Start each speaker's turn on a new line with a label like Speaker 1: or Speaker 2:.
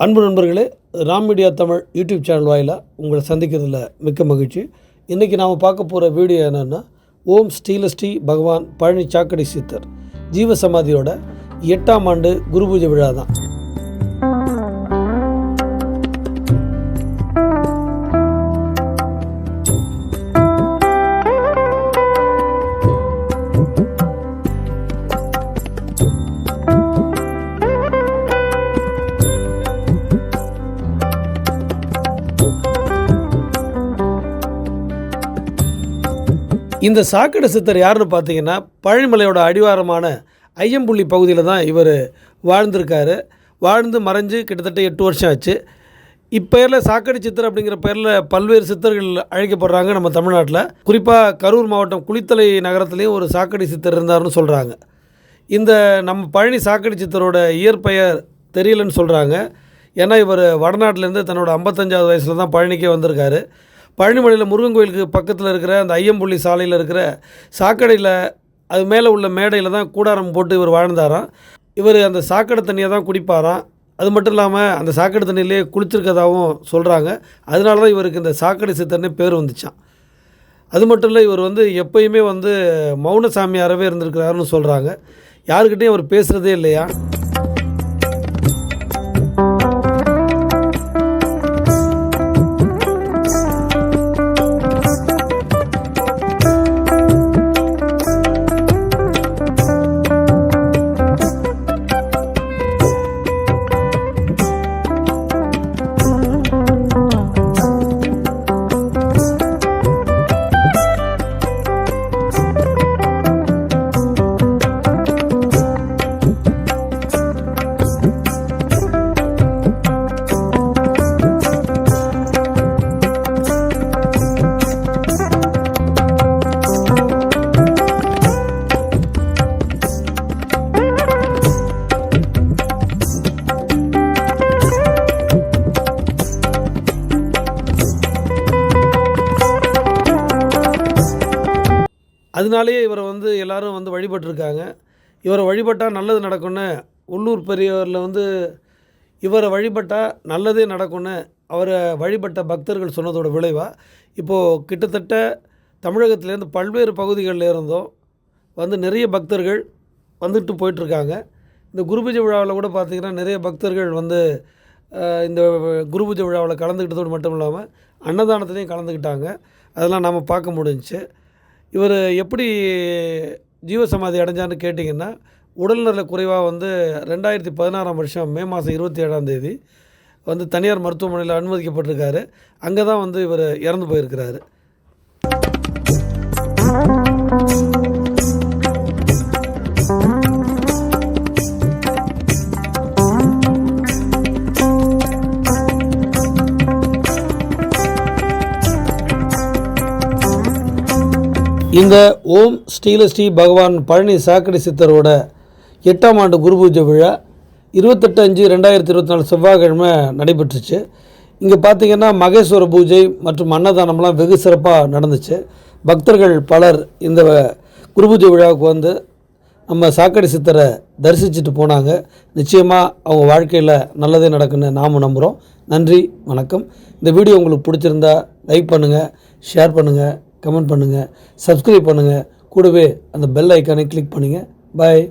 Speaker 1: அன்பு நண்பர்களே, Ram media Tamil YouTube channel வாயிலாக உங்களை சந்திக்கிறதுல மிக்க மகிழ்ச்சி. இன்றைக்கி நாம் பார்க்க போகிற வீடியோ என்னென்னா, ஓம் ஸ்ரீலஸ்ரீ பகவான் பழனி சாக்கடை சித்தர் ஜீவசமாதியோட 8ஆம் ஆண்டு குரு பூஜை விழா தான். இந்த சாக்கடை சித்தர் யாருன்னு பார்த்தீங்கன்னா, பழனிமலையோட அடிவாரமான ஐயம்புள்ளி பகுதியில் தான் இவர் வாழ்ந்திருக்காரு. வாழ்ந்து மறைஞ்சு கிட்டத்தட்ட 8 வருஷம் ஆச்சு. இப்பெயரில் சாக்கடை சித்தர் அப்படிங்கிற பெயரில் பல்வேறு சித்தர்கள் அழைக்கப்படுறாங்க நம்ம தமிழ்நாட்டில். குறிப்பாக கரூர் மாவட்டம் குளித்தலை நகரத்துலேயும் ஒரு சாக்கடை சித்தர் இருந்தார்னு சொல்கிறாங்க. இந்த நம்ம பழனி சாக்கடை சித்தரோட இயற்பெயர் தெரியலன்னு சொல்கிறாங்க. ஏன்னா இவர் வடநாட்டிலேருந்து தன்னோட 55வது வயசில் தான் பழனிக்கே வந்திருக்காரு. பழனிமலையில் முருகன் கோயிலுக்கு பக்கத்தில் இருக்கிற அந்த ஐயம்புள்ளி சாலையில் இருக்கிற சாக்கடையில் அது மேலே உள்ள மேடையில் தான் கூடாரம் போட்டு இவர் வாழ்ந்தாராம். இவர் அந்த சாக்கடை தண்ணியை தான் குடிப்பாராம். அது மட்டும் இல்லாமல் அந்த சாக்கடை தண்ணியிலே குளிச்சிருக்கதாகவும் சொல்கிறாங்க. அதனால தான் இவருக்கு இந்த சாக்கடை சித்தர்னே பேர் வந்துச்சான். அது மட்டும் இல்லை, இவர் எப்பயுமே மௌன சாமியாரவே இருந்திருக்கிறாருன்னு சொல்கிறாங்க. யாருக்கிட்டையும் அவர் பேசுகிறதே இல்லையா. அதனாலேயே இவரை எல்லோரும் வழிபட்டிருக்காங்க. இவரை வழிபட்டால் நல்லது நடக்கும்னு உள்ளூர் பெரியவரில் இவரை வழிபட்டால் நல்லதே நடக்கும்னு அவரை வழிபட்ட பக்தர்கள் சொன்னதோட விளைவாக இப்போது கிட்டத்தட்ட தமிழகத்திலேருந்து பல்வேறு பகுதிகளில் இருந்தும் நிறைய பக்தர்கள் வந்துட்டு போயிட்டுருக்காங்க. இந்த குருபூஜை விழாவில் கூட பார்த்திங்கன்னா நிறைய பக்தர்கள் இந்த குருபூஜை விழாவில் கலந்துக்கிட்டதோடு மட்டும் இல்லாமல் அன்னதானத்துலேயும் கலந்துக்கிட்டாங்க. அதெல்லாம் நாம் பார்க்க முடிஞ்சிச்சு. இவர் எப்படி ஜீவசமாதி அடைஞ்சான்னு கேட்டிங்கன்னா, உடல்நல குறைவாக 2016ஆம் வருஷம் மே மாதம் 27ஆம் தேதி தனியார் மருத்துவமனையில் அனுமதிக்கப்பட்டிருக்காரு. அங்கே தான் இவர் இறந்து போயிருக்கிறாரு. இந்த ஓம் ஸ்ரீலஸ்ரீ பகவான் பழனி சாக்கடை சித்தரோட 8ஆம் ஆண்டு குரு பூஜை விழா 28/5/2024 செவ்வாய்க்கிழமை நடைபெற்றுச்சு. இங்கே பார்த்திங்கன்னா மகேஸ்வர பூஜை மற்றும் அன்னதானம்லாம் வெகு சிறப்பாக நடந்துச்சு. பக்தர்கள் பலர் இந்த குரு பூஜை விழாவுக்கு நம்ம சாக்கடை சித்தரை தரிசிச்சுட்டு போனாங்க. நிச்சயமாக அவங்க வாழ்க்கையில் நல்லதே நடக்குன்னு நாம் நம்புகிறோம். நன்றி, வணக்கம். இந்த வீடியோ உங்களுக்கு பிடிச்சிருந்தா லைக் பண்ணுங்கள், ஷேர் பண்ணுங்கள், கமெண்ட் பண்ணுங்கள், சப்ஸ்கிரைப் பண்ணுங்கள். கூடவே அந்த பெல் ஐக்கானை கிளிக் பண்ணுங்கள். பாய்.